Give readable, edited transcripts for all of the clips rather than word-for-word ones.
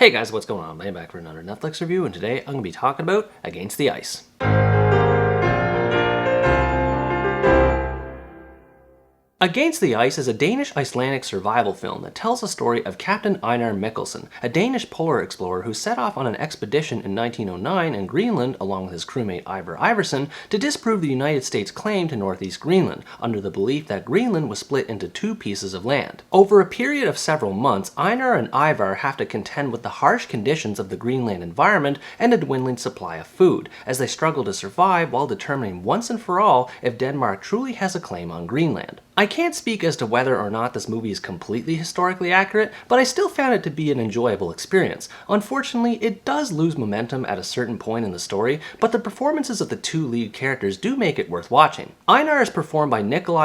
Hey guys, what's going on? I'm back for another Netflix review, and today I'm going to be talking about Against the Ice. Against the Ice is a Danish-Icelandic survival film that tells the story of Captain Einar Mikkelsen, a Danish polar explorer who set off on an expedition in 1909 in Greenland along with his crewmate Ivar Iverson to disprove the United States' claim to northeast Greenland, under the belief that Greenland was split into two pieces of land. Over a period of several months, Einar and Ivar have to contend with the harsh conditions of the Greenland environment and a dwindling supply of food, as they struggle to survive while determining once and for all if Denmark truly has a claim on Greenland. I can't speak as to whether or not this movie is completely historically accurate, but I still found it to be an enjoyable experience. Unfortunately, it does lose momentum at a certain point in the story, but the performances of the two lead characters do make it worth watching. Einar is performed by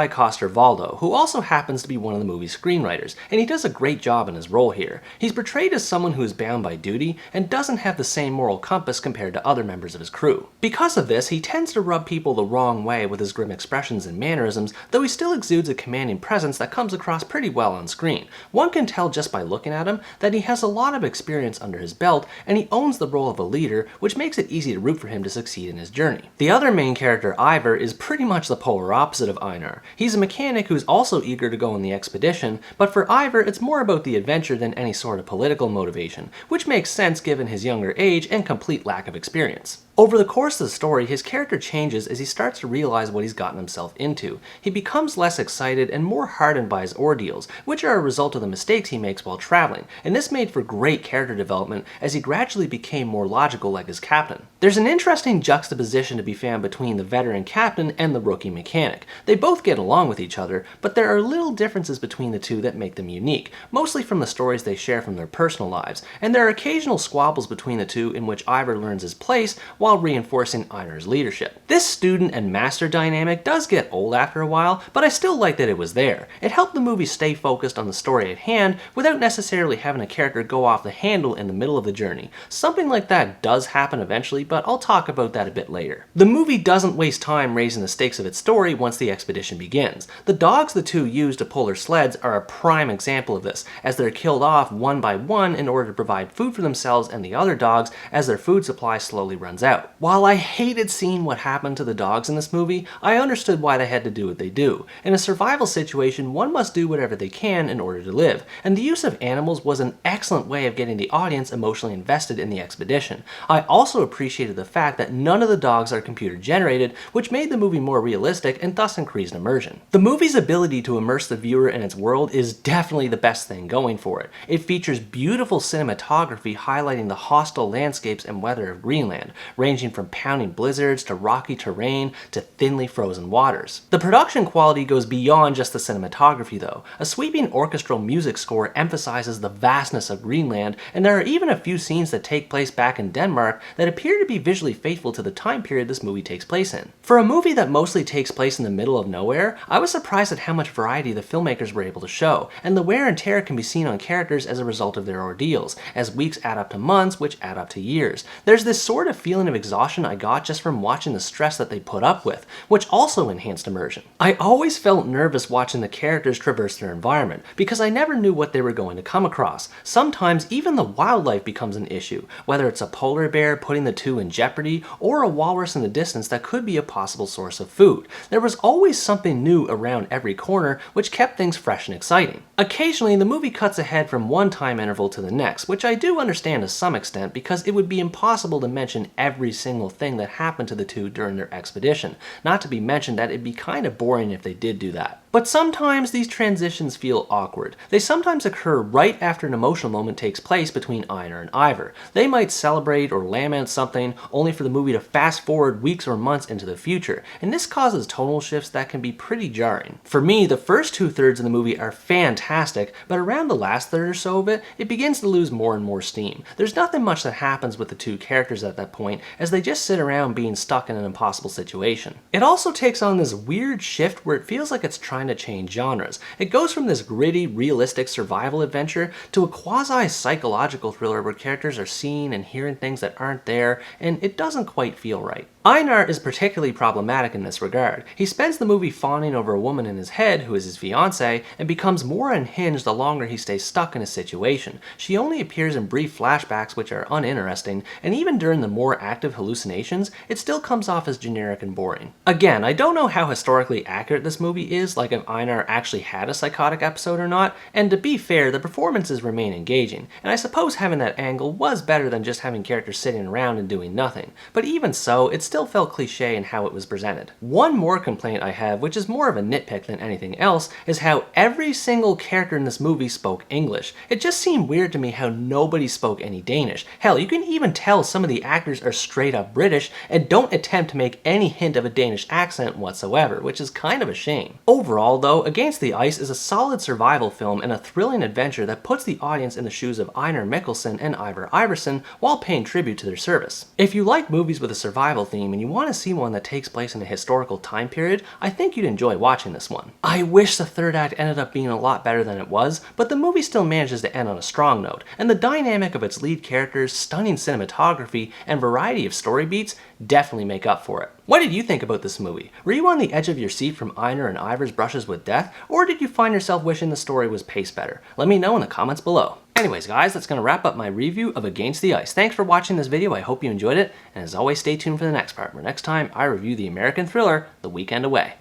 coster-waldau, who also happens to be one of the movie's screenwriters, and he does a great job in his role here. He's portrayed as someone who is bound by duty and doesn't have the same moral compass compared to other members of his crew. Because of this, he tends to rub people the wrong way with his grim expressions and mannerisms, though he still exudes a commanding presence that comes across pretty well on screen. One can tell just by looking at him that he has a lot of experience under his belt, and he owns the role of a leader, which makes it easy to root for him to succeed in his journey. The other main character, Ivar, is pretty much the polar opposite of Einar. He's a mechanic who's also eager to go on the expedition, but for Ivar it's more about the adventure than any sort of political motivation, which makes sense given his younger age and complete lack of experience. Over the course of the story, his character changes as he starts to realize what he's gotten himself into. He becomes less excited and more hardened by his ordeals, which are a result of the mistakes he makes while traveling, and this made for great character development as he gradually became more logical like his captain. There's an interesting juxtaposition to be found between the veteran captain and the rookie mechanic. They both get along with each other, but there are little differences between the two that make them unique, mostly from the stories they share from their personal lives, and there are occasional squabbles between the two in which Ivar learns his place while reinforcing Einar's leadership. This student and master dynamic does get old after a while, but I still like that it was there. It helped the movie stay focused on the story at hand without necessarily having a character go off the handle in the middle of the journey. Something like that does happen eventually, but I'll talk about that a bit later. The movie doesn't waste time raising the stakes of its story once the expedition begins. The dogs the two use to pull their sleds are a prime example of this, as they're killed off one by one in order to provide food for themselves and the other dogs as their food supply slowly runs out. While I hated seeing what happened to the dogs in this movie, I understood why they had to do what they do. In a survival situation, one must do whatever they can in order to live, and the use of animals was an excellent way of getting the audience emotionally invested in the expedition. I also appreciated the fact that none of the dogs are computer generated, which made the movie more realistic and thus increased immersion. The movie's ability to immerse the viewer in its world is definitely the best thing going for it. It features beautiful cinematography highlighting the hostile landscapes and weather of Greenland, ranging from pounding blizzards to rocky terrain to thinly frozen waters. The production quality goes beyond just the cinematography though. A sweeping orchestral music score emphasizes the vastness of Greenland, and there are even a few scenes that take place back in Denmark that appear to be visually faithful to the time period this movie takes place in. For a movie that mostly takes place in the middle of nowhere, I was surprised at how much variety the filmmakers were able to show, and the wear and tear can be seen on characters as a result of their ordeals, as weeks add up to months, which add up to years. There's this sort of feeling of exhaustion I got just from watching the stress that they put up with, which also enhanced immersion. I always felt nervous watching the characters traverse their environment, because I never knew what they were going to come across. Sometimes even the wildlife becomes an issue, whether it's a polar bear putting the two in jeopardy, or a walrus in the distance that could be a possible source of food. There was always something new around every corner, which kept things fresh and exciting. Occasionally, the movie cuts ahead from one time interval to the next, which I do understand to some extent because it would be impossible to mention every single thing that happened to the two during their expedition, not to be mentioned that it'd be kind of boring if they did do that. But sometimes these transitions feel awkward. They sometimes occur right after an emotional moment takes place between Einar and Ivar. They might celebrate or lament something, only for the movie to fast forward weeks or months into the future, and this causes tonal shifts that can be pretty jarring. For me, the first 2/3 of the movie are fantastic, but around the last third or so of it, it begins to lose more and more steam. There's nothing much that happens with the two characters at that point, as they just sit around being stuck in an impossible situation. It also takes on this weird shift where it feels like it's trying to change genres. It goes from this gritty, realistic survival adventure to a quasi-psychological thriller where characters are seeing and hearing things that aren't there, and it doesn't quite feel right. Einar is particularly problematic in this regard. He spends the movie fawning over a woman in his head who is his fiancée and becomes more unhinged the longer he stays stuck in a situation. She only appears in brief flashbacks which are uninteresting, and even during the more active hallucinations, it still comes off as generic and boring. Again, I don't know how historically accurate this movie is, like if Einar actually had a psychotic episode or not, and to be fair, the performances remain engaging, and I suppose having that angle was better than just having characters sitting around and doing nothing. But even so, it still felt cliche in how it was presented. One more complaint I have, which is more of a nitpick than anything else, is how every single character in this movie spoke English. It just seemed weird to me how nobody spoke any Danish. Hell, you can even tell some of the actors are straight up British and don't attempt to make any hint of a Danish accent whatsoever, which is kind of a shame. Overall though, Against the Ice is a solid survival film and a thrilling adventure that puts the audience in the shoes of Einar Mikkelsen and Ivar Iverson while paying tribute to their service. If you like movies with a survival theme and you want to see one that takes place in a historical time period, I think you'd enjoy watching this one. I wish the third act ended up being a lot better than it was, but the movie still manages to end on a strong note, and the dynamic of its lead characters, stunning cinematography, and variety of story beats definitely make up for it. What did you think about this movie? Were you on the edge of your seat from Einar and Ivar's brushes with death, or did you find yourself wishing the story was paced better? Let me know in the comments below. Anyways guys, that's going to wrap up my review of Against the Ice. Thanks for watching this video, I hope you enjoyed it, and as always stay tuned for the next part, where next time I review the American thriller, The Weekend Away.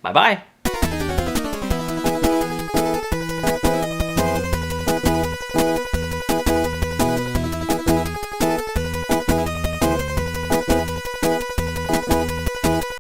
Bye bye!